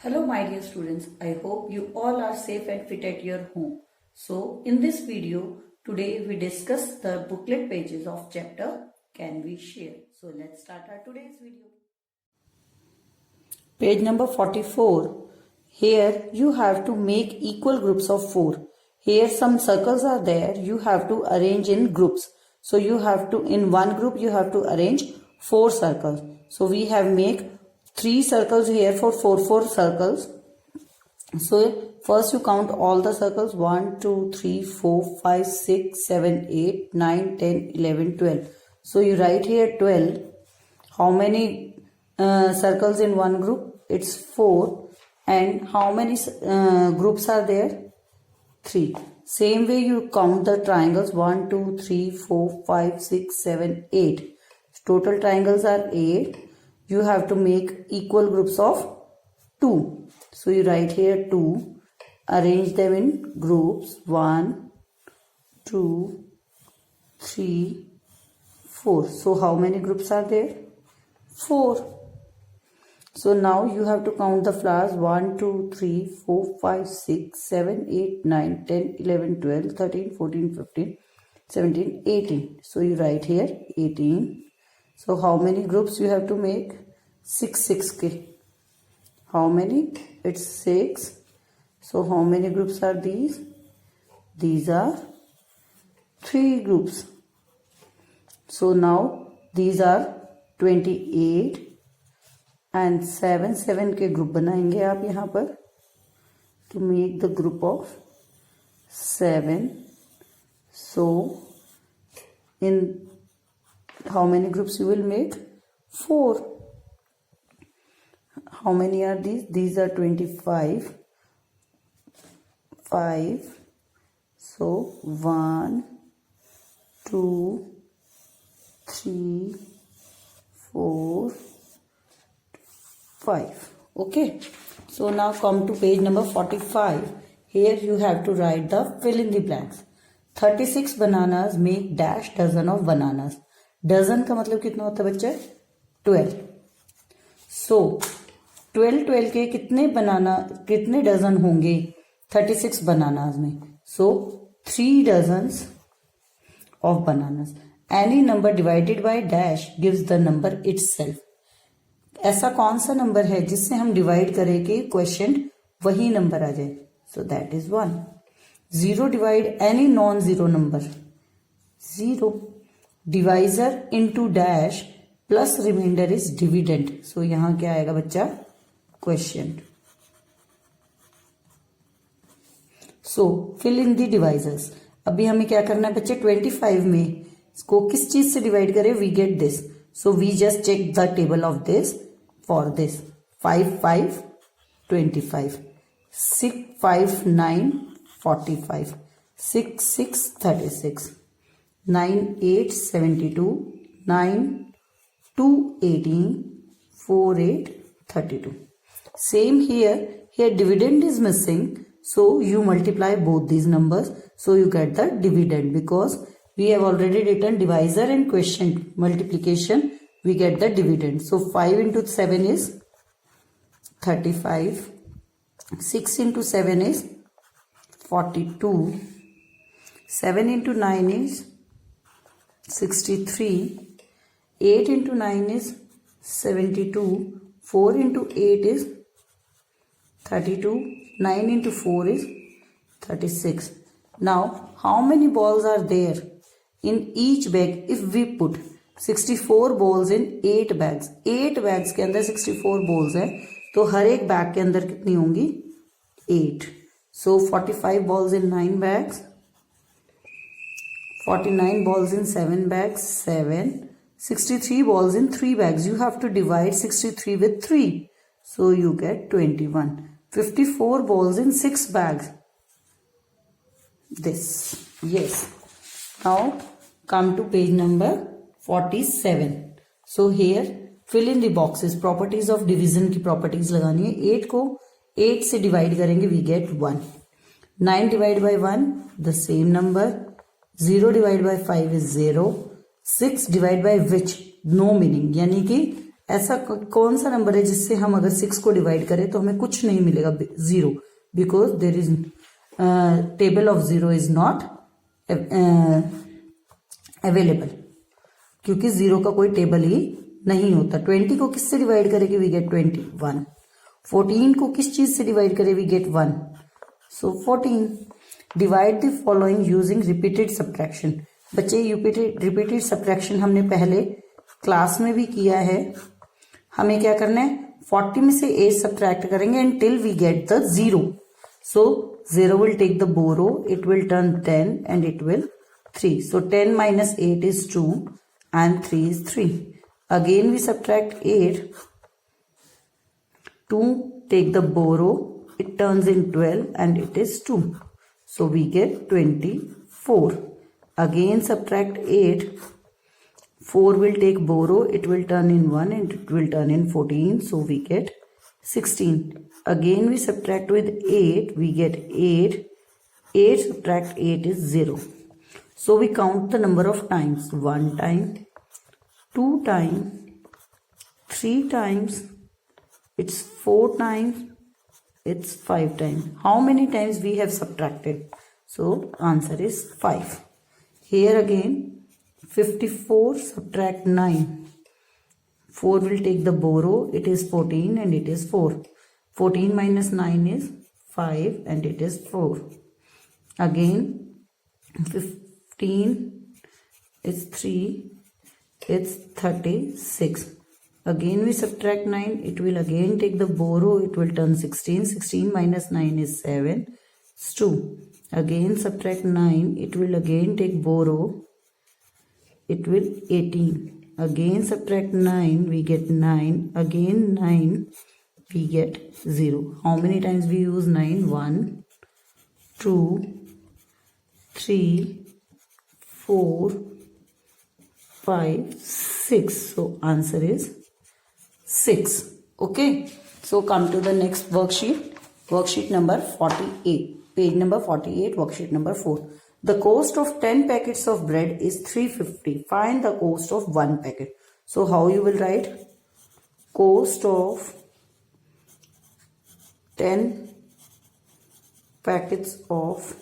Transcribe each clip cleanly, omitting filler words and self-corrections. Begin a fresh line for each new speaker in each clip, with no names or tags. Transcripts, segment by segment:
Hello my dear students, I hope you all are safe and fit at your home. So in this video, today we discuss the booklet pages of chapter Can We Share. So let's start our today's video. Page number 44. Here you have to make equal groups of 4. Here some circles are there, you have to arrange in groups. So you have to, in one group you have to arrange 4 circles. So we have make 3 circles here for 4 circles. So first you count all the circles 1, 2, 3, 4, 5, 6, 7, 8, 9, 10, 11, 12. So you write here 12. How many circles in one group? It's 4. And how many groups are there? 3. Same way you count the triangles 1, 2, 3, 4, 5, 6, 7, 8. Total triangles are 8. You have to make equal groups of 2. So you write here 2. Arrange them in groups 1, 2, 3, 4. So how many groups are there? 4. So now you have to count the flowers 1, 2, 3, 4, 5, 6, 7, 8, 9, 10, 11, 12, 13, 14, 15, 17, 18. So you write here 18. So how many groups you have to make? 6. How many? It's 6. So how many groups are these? These are 3 groups. So now these are 28 and 7 के group बनाएंगे आप यहाँ पर to make the group of 7. So in how many groups you will make? 4. How many are these? These are 25. 5. So 1, 2, 3, 4, 5. Okay. So now come to page number 45. Here you have to write the fill in the blanks. 36 bananas make dash dozen of bananas. Dozen का मतलब कितना होता है बच्चे? 12. So 12 के कितने dozen होंगे 36 bananas में? So 3 dozens of bananas. Any number divided by dash gives the number itself. ऐसा कौन सा नंबर है जिससे हम डिवाइड करें कि क्वेश्चन वही नंबर आ जाए? So that is 1. 0 divide any non-zero number. 0. Divisor into dash plus remainder is dividend. So यहाँ क्या आएगा बच्चा? Question. So fill in the divisors. अभी हमें क्या करना है बच्चे? 25 में इसको किस चीज से डिवाइड करें? We get this. So we just check the table of this for this. 5, 5, 25. 6, 5, 9, 45. 6, 6, 36. 9, 8, 72. 9, 2, 18. 4, 8, 32. Same here. Here dividend is missing. So you multiply both these numbers. So you get the dividend because we have already written divisor and quotient multiplication. We get the dividend. So 5 into 7 is 35. 6 into 7 is 42. 7 into 9 is 63. 8 into 9 is 72. 4 into 8 is 32. 9 into 4 is 36. Now, how many balls are there in each bag if we put 64 balls in 8 bags? 8 bags के अंदर 64 balls है तो हर एक bag के अंदर कितनी होंगी? 8. So 45 balls in 9 bags. 49 balls in 7 bags. 7. 63 balls in 3 bags. You have to divide 63 with 3. So you get 21. 54 balls in 6 bags. This. Yes. Now come to page number 47. So here fill in the boxes. Properties of division की properties लगानी है. 8 को 8 से divide करेंगे we get 1. 9 divided by 1 the same number. 0 divided by 5 is 0. 6 divided by which? No meaning. यानी कि ऐसा कौन सा नंबर है जिससे हम अगर 6 को डिवाइड करें तो हमें कुछ नहीं मिलेगा, 0, because there is table of 0 is not available, क्योंकि 0 का कोई टेबल ही नहीं होता। 20 को किससे डिवाइड करेंगे, वी गेट 21। 14 को किस चीज से डिवाइड करें, we get 1, so 14। Divide the following using repeated subtraction. बच्चे रिपीटेड सब्ट्रैक्शन हमने पहले क्लास में भी किया है। हमें क्या करना है, 40 में से 8 सब्ट्रैक्ट करेंगे until we get the 0. So 0 will take the borrow, it will turn 10 and it will 3. So 10 minus 8 is 2 and 3 is 3. Again we subtract 8. 2 take the borrow, it turns in 12 and it is 2. So we get 24. Again subtract 8. 4 will take borrow, it will turn in 1 and it will turn in 14, so we get 16. Again we subtract with 8, we get 8. 8 subtract 8 is 0. So we count the number of times, 1 time, 2 times, 3 times, it's 4 times, it's 5 times. How many times we have subtracted? So answer is 5. Here again 54 subtract 9. 4 will take the borrow, it is 14 and it is 4. 14 minus 9 is 5 and it is 4. Again 15 is 3, it's 36. Again we subtract 9, it will again take the borrow, it will turn 16. 16 minus 9 is 7, it's 2. Again subtract 9, it will again take borrow, it will 18. Again subtract 9, we get 9. Again 9, we get 0. How many times we use 9? 1, 2, 3, 4, 5, 6. So answer is 6. Okay. So come to the next worksheet. Worksheet number 48. Page number 48, worksheet number 4. The cost of 10 packets of bread is 350. Find the cost of 1 packet. So how you will write? Cost of 10 packets of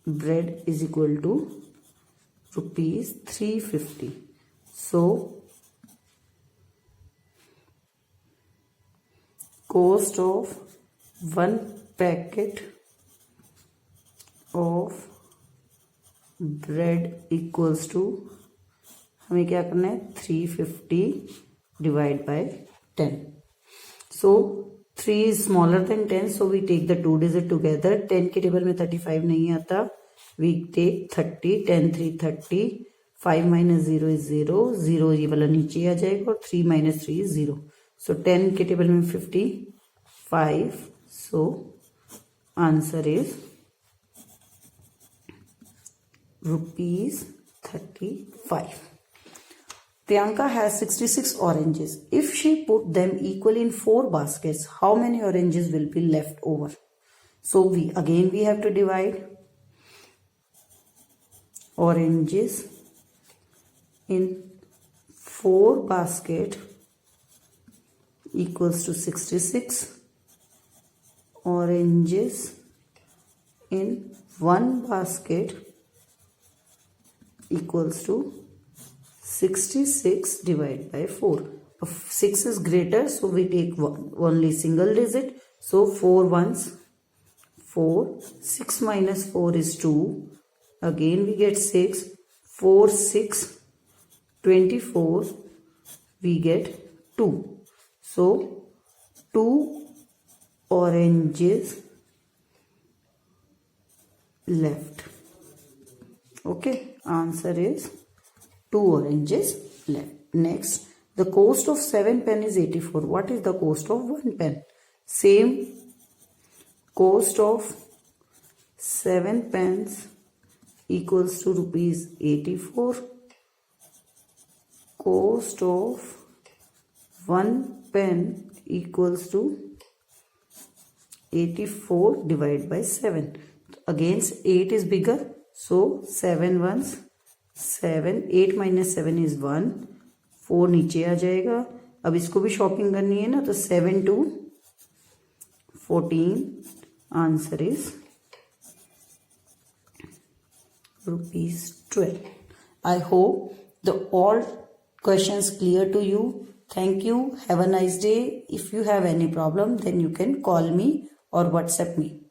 bread is equal to rupees 350. So cost of 1 packet of bread equals to, हमें क्या करना है, 350 divide by 10. So 3 is smaller than 10, so we take the 2 digit together. 10 के table में 35 नहीं आता, we take 30. 10 3 30. 5 minus 0 is 0. 0 ये वाला नीचे आ जाएगा और 3 minus 3 is 0. So 10 के टेबल में 55. So answer is rupees 35. Priyanka has 66 oranges. If she put them equally in 4 baskets, how many oranges will be left over? So we have to divide oranges in 4 basket equals to 66. Oranges in 1 basket equals to 66 divided by 4. 6 is greater, so we take only single digit. So 4 ones, 4. 6 minus 4 is 2. Again we get 6. 4, 6, 24. We get 2. So 2 oranges left. Okay, answer is 2 oranges left. Next, the cost of 7 pen is 84. What is the cost of 1 pen? Same, cost of 7 pens equals to rupees 84. Cost of 1 pen equals to 84 divided by 7. Against 8 is bigger, so 7 ones, 7. 8 minus 7 is 1. 4 नीचे आ जाएगा। अब इसको भी shopping करनी है ना, तो 7 to 14, answer is ₹12. I hope the all questions clear to you. Thank you. Have a nice day. If you have any problem, then you can call me or WhatsApp me.